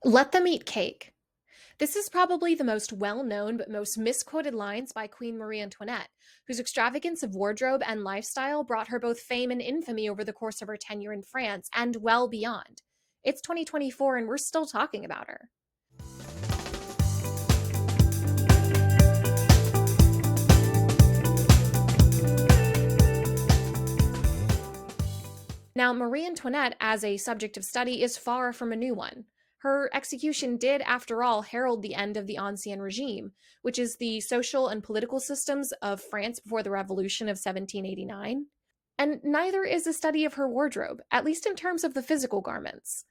Let them eat cake. This is probably the most well-known but most misquoted lines by Queen Marie Antoinette, whose extravagance of wardrobe and lifestyle brought her both fame and infamy over the course of her tenure in France and well beyond. It's 2024 and we're still talking about her. Now, Marie Antoinette as a subject of study is far from a new one. Her execution did, after all, herald the end of the Ancien regime, which is the social and political systems of France before the Revolution of 1789. And neither is a study of her wardrobe, at least in terms of the physical garments.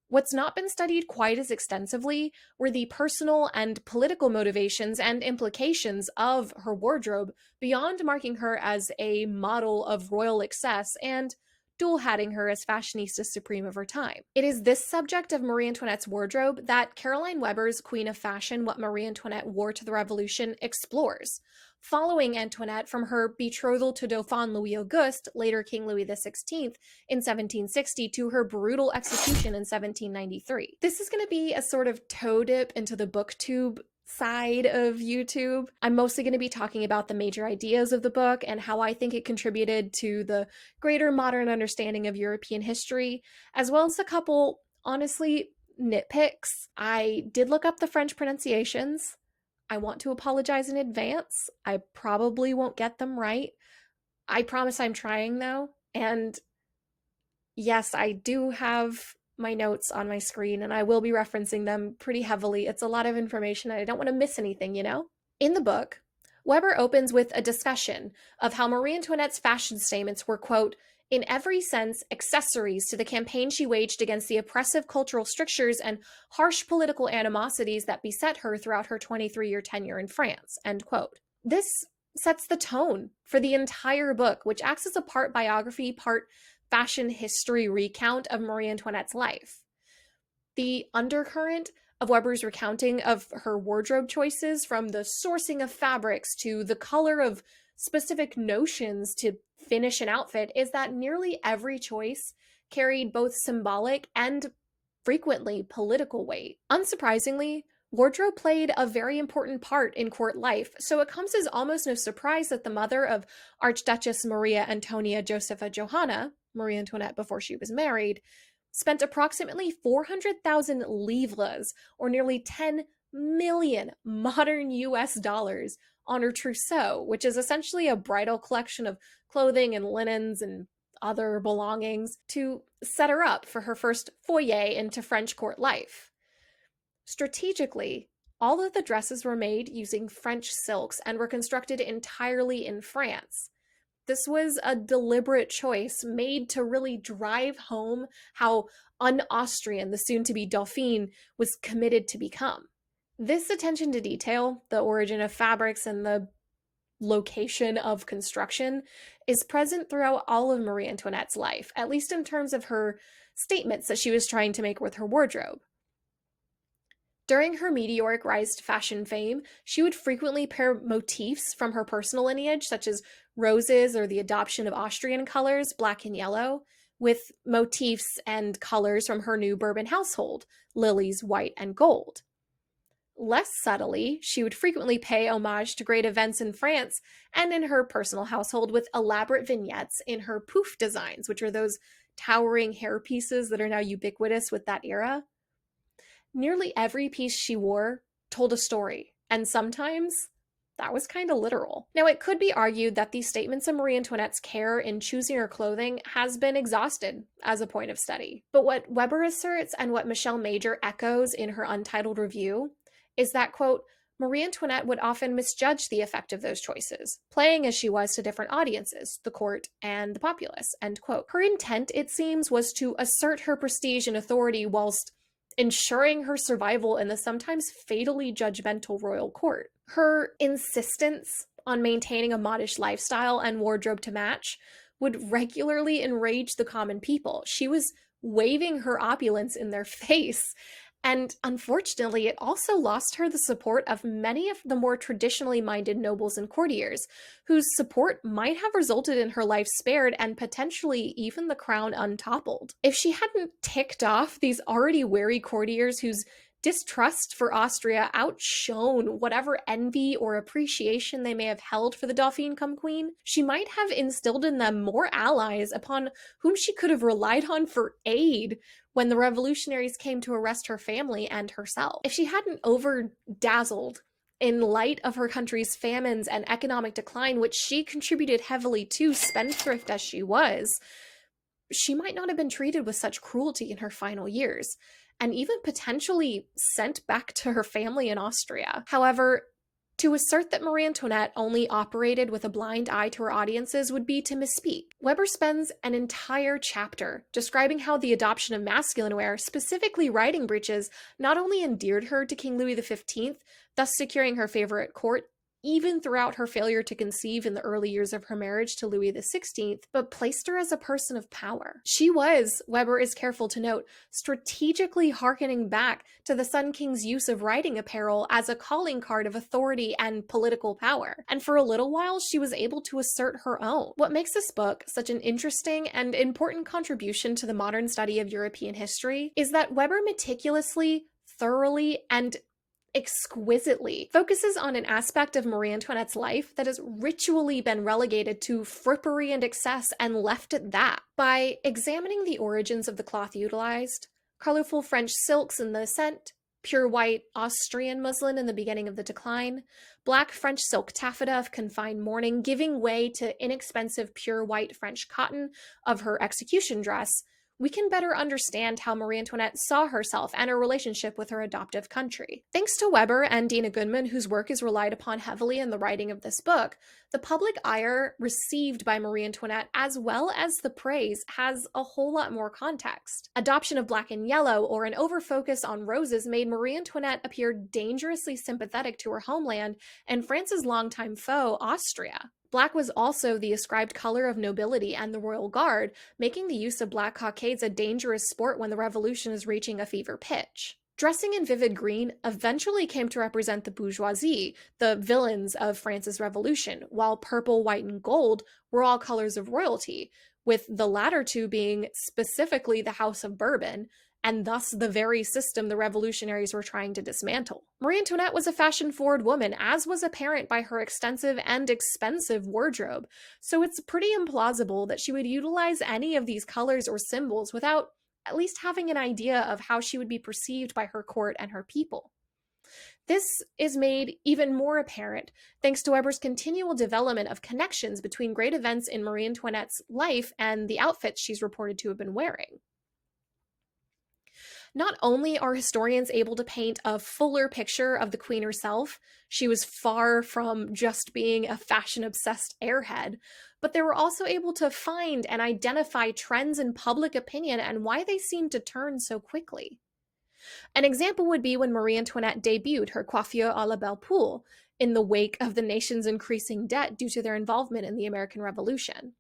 What's not been studied quite as extensively were the personal and political motivations and implications of her wardrobe beyond marking her as a model of royal excess and dual-hatting her as fashionista supreme of her time. It is this subject of Marie Antoinette's wardrobe that Caroline Weber's Queen of Fashion, What Marie Antoinette Wore to the Revolution explores, following Antoinette from her betrothal to Dauphin Louis Auguste, later King Louis XVI, in 1760 to her brutal execution in 1793. This is going to be a sort of toe dip into the booktube side of YouTube. I'm mostly going to be talking about the major ideas of the book and how I think it contributed to the greater modern understanding of European history, as well as a couple, honestly, nitpicks. I did look up the French pronunciations. I want to apologize in advance. I probably won't get them right. I promise I'm trying though. And yes, I do have my notes on my screen and I will be referencing them pretty heavily. It's a lot of information and I don't want to miss anything, you know? In the book, Weber opens with a discussion of how Marie Antoinette's fashion statements were, quote, in every sense, accessories to the campaign she waged against the oppressive cultural strictures and harsh political animosities that beset her throughout her 23-year tenure in France, end quote. This sets the tone for the entire book, which acts as a part biography, part fashion history recount of Marie Antoinette's life. The undercurrent of Weber's recounting of her wardrobe choices, from the sourcing of fabrics to the color of specific notions to finish an outfit, is that nearly every choice carried both symbolic and frequently political weight. Unsurprisingly, wardrobe played a very important part in court life, so it comes as almost no surprise that the mother of Archduchess Maria Antonia Josepha Johanna, Marie Antoinette before she was married, spent approximately 400,000 livres, or nearly 10 million modern US dollars, on her trousseau, which is essentially a bridal collection of clothing and linens and other belongings, to set her up for her first foyer into French court life. Strategically, all of the dresses were made using French silks and were constructed entirely in France. This was a deliberate choice made to really drive home how un-Austrian the soon-to-be Dauphine was committed to become. This attention to detail, the origin of fabrics and the location of construction, is present throughout all of Marie Antoinette's life, at least in terms of her statements that she was trying to make with her wardrobe. During her meteoric rise to fashion fame, she would frequently pair motifs from her personal lineage, such as roses or the adoption of Austrian colors, black and yellow, with motifs and colors from her new Bourbon household, lilies, white, and gold. Less subtly, she would frequently pay homage to great events in France and in her personal household with elaborate vignettes in her pouf designs, which are those towering hair pieces that are now ubiquitous with that era. Nearly every piece she wore told a story, and sometimes that was kind of literal. Now, it could be argued that these statements of Marie Antoinette's care in choosing her clothing has been exhausted as a point of study. But what Weber asserts, and what Michele Major echoes in her Untitled review, is that, quote, Marie Antoinette would often misjudge the effect of those choices, playing as she was to different audiences, the court and the populace, end quote. Her intent, it seems, was to assert her prestige and authority whilst ensuring her survival in the sometimes fatally judgmental royal court. Her insistence on maintaining a modish lifestyle and wardrobe to match would regularly enrage the common people. She was waving her opulence in their face, And unfortunately, it also lost her the support of many of the more traditionally minded nobles and courtiers, whose support might have resulted in her life spared and potentially even the crown untoppled. If she hadn't ticked off these already wary courtiers whose distrust for Austria outshone whatever envy or appreciation they may have held for the Dauphine cum queen, she might have instilled in them more allies upon whom she could have relied on for aid when the revolutionaries came to arrest her family and herself. If she hadn't over-dazzled in light of her country's famines and economic decline, which she contributed heavily to, spendthrift as she was, she might not have been treated with such cruelty in her final years, and even potentially sent back to her family in Austria. However, to assert that Marie Antoinette only operated with a blind eye to her audiences would be to misspeak. Weber spends an entire chapter describing how the adoption of masculine wear, specifically riding breeches, not only endeared her to King Louis XV, thus securing her favor at court, even throughout her failure to conceive in the early years of her marriage to Louis XVI, but placed her as a person of power. She was, Weber is careful to note, strategically hearkening back to the Sun King's use of riding apparel as a calling card of authority and political power, and for a little while she was able to assert her own. What makes this book such an interesting and important contribution to the modern study of European history is that Weber meticulously, thoroughly, and exquisitely focuses on an aspect of Marie Antoinette's life that has ritually been relegated to frippery and excess and left at that. By examining the origins of the cloth utilized, colorful French silks in the ascent, pure white Austrian muslin in the beginning of the decline, black French silk taffeta of confined mourning giving way to inexpensive pure white French cotton of her execution dress, we can better understand how Marie Antoinette saw herself and her relationship with her adoptive country. Thanks to Weber and Dina Goodman, whose work is relied upon heavily in the writing of this book, the public ire received by Marie Antoinette, as well as the praise, has a whole lot more context. Adoption of black and yellow, or an overfocus on roses, made Marie Antoinette appear dangerously sympathetic to her homeland and France's longtime foe, Austria. Black was also the ascribed color of nobility and the royal guard, making the use of black cockades a dangerous sport when the revolution is reaching a fever pitch. Dressing in vivid green eventually came to represent the bourgeoisie, the villains of France's revolution, while purple, white, and gold were all colors of royalty, with the latter two being specifically the House of Bourbon, and thus the very system the revolutionaries were trying to dismantle. Marie Antoinette was a fashion-forward woman, as was apparent by her extensive and expensive wardrobe, so it's pretty implausible that she would utilize any of these colors or symbols without at least having an idea of how she would be perceived by her court and her people. This is made even more apparent thanks to Weber's continual development of connections between great events in Marie Antoinette's life and the outfits she's reported to have been wearing. Not only are historians able to paint a fuller picture of the queen herself, she was far from just being a fashion-obsessed airhead, but they were also able to find and identify trends in public opinion and why they seemed to turn so quickly. An example would be when Marie Antoinette debuted her coiffure à la Belle Poule in the wake of the nation's increasing debt due to their involvement in the American Revolution.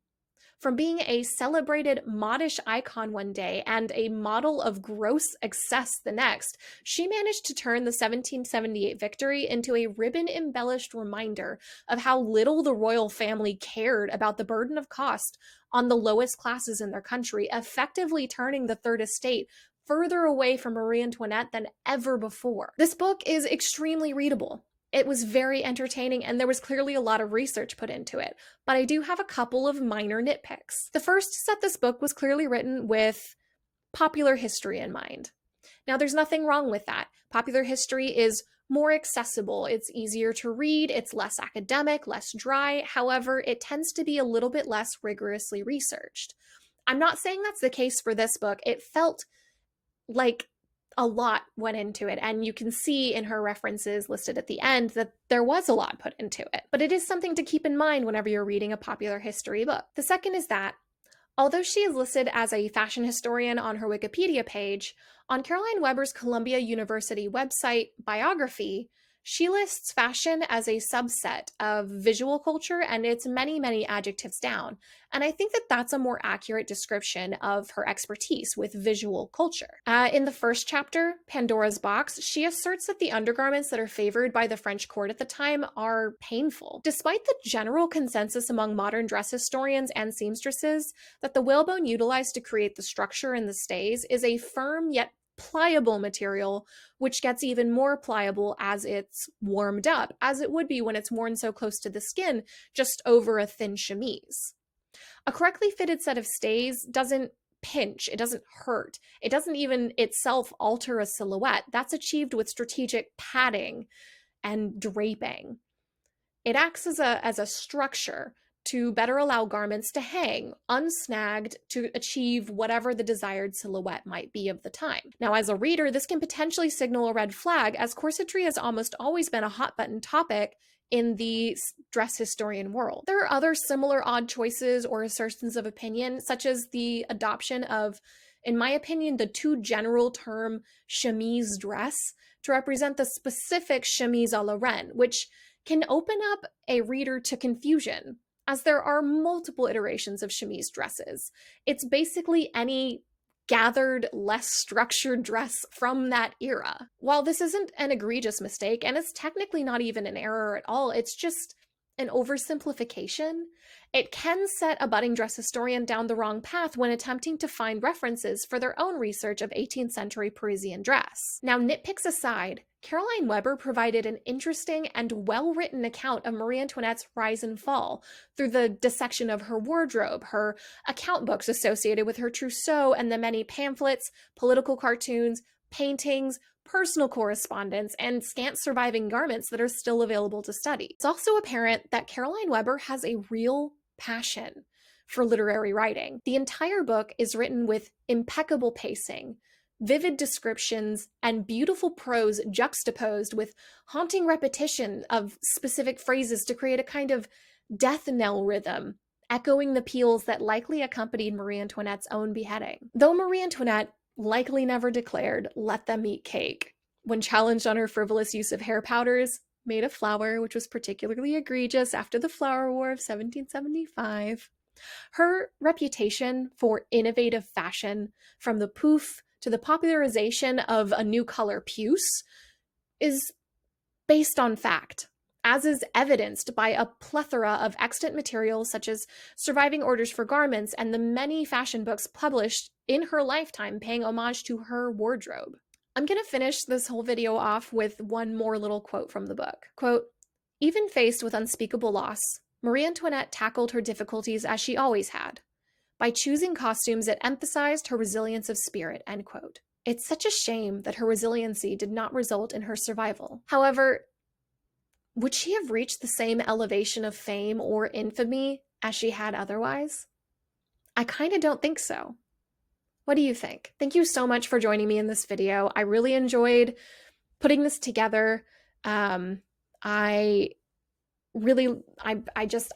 From being a celebrated modish icon one day and a model of gross excess the next, she managed to turn the 1778 victory into a ribbon-embellished reminder of how little the royal family cared about the burden of cost on the lowest classes in their country, effectively turning the Third Estate further away from Marie Antoinette than ever before. This book is extremely readable. It was very entertaining, and there was clearly a lot of research put into it, but I do have a couple of minor nitpicks. The first is that this book was clearly written with popular history in mind. Now, there's nothing wrong with that. Popular history is more accessible, it's easier to read, it's less academic, less dry. However, it tends to be a little bit less rigorously researched. I'm not saying that's the case for this book. It felt like a lot went into it, and you can see in her references listed at the end that there was a lot put into it. But it is something to keep in mind whenever you're reading a popular history book. The second is that, although she is listed as a fashion historian on her Wikipedia page, on Caroline Weber's Columbia University website, Bibliography, She lists fashion as a subset of visual culture, and it's many, many adjectives down. And I think that that's a more accurate description of her expertise with visual culture. In the first chapter, Pandora's Box, she asserts that the undergarments that are favored by the French court at the time are painful. Despite the general consensus among modern dress historians and seamstresses that the whalebone utilized to create the structure in the stays is a firm yet pliable material, which gets even more pliable as it's warmed up, as it would be when it's worn so close to the skin, just over a thin chemise. A correctly fitted set of stays doesn't pinch, it doesn't hurt, it doesn't even itself alter a silhouette. That's achieved with strategic padding and draping. It acts as a structure to better allow garments to hang unsnagged to achieve whatever the desired silhouette might be of the time. Now, as a reader, this can potentially signal a red flag, as corsetry has almost always been a hot button topic in the dress historian world. There are other similar odd choices or assertions of opinion, such as the adoption of, in my opinion, the too general term chemise dress to represent the specific chemise à la reine, which can open up a reader to confusion, as there are multiple iterations of chemise dresses. It's basically any gathered, less structured dress from that era. While this isn't an egregious mistake, and it's technically not even an error at all, it's just an oversimplification, it can set a budding dress historian down the wrong path when attempting to find references for their own research of 18th century Parisian dress. Now, nitpicks aside, Caroline Weber provided an interesting and well-written account of Marie Antoinette's rise and fall through the dissection of her wardrobe, her account books associated with her trousseau, and the many pamphlets, political cartoons, paintings, personal correspondence, and scant surviving garments that are still available to study. It's also apparent that Caroline Weber has a real passion for literary writing. The entire book is written with impeccable pacing, vivid descriptions, and beautiful prose juxtaposed with haunting repetition of specific phrases to create a kind of death knell rhythm, echoing the peals that likely accompanied Marie Antoinette's own beheading. Though Marie Antoinette likely never declared, "Let them eat cake," when challenged on her frivolous use of hair powders made of flour, which was particularly egregious after the Flower War of 1775. Her reputation for innovative fashion, from the pouf to the popularization of a new color puce, is based on fact, as is evidenced by a plethora of extant materials such as surviving orders for garments and the many fashion books published in her lifetime paying homage to her wardrobe. I'm going to finish this whole video off with one more little quote from the book. Quote, "Even faced with unspeakable loss, Marie Antoinette tackled her difficulties as she always had, by choosing costumes that emphasized her resilience of spirit," end quote. It's such a shame that her resiliency did not result in her survival. However, would she have reached the same elevation of fame or infamy as she had otherwise? I kind of don't think so. What do you think? Thank you so much for joining me in this video. I really enjoyed putting this together. I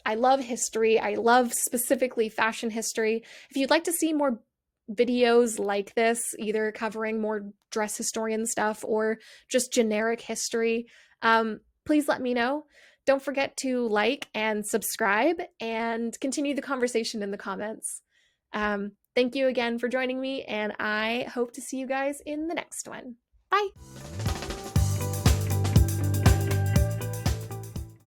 love history. I love specifically fashion history. If you'd like to see more videos like this, either covering more dress historian stuff or just generic history, please let me know. Don't forget to like and subscribe and continue the conversation in the comments. Thank you again for joining me, and I hope to see you guys in the next one. Bye!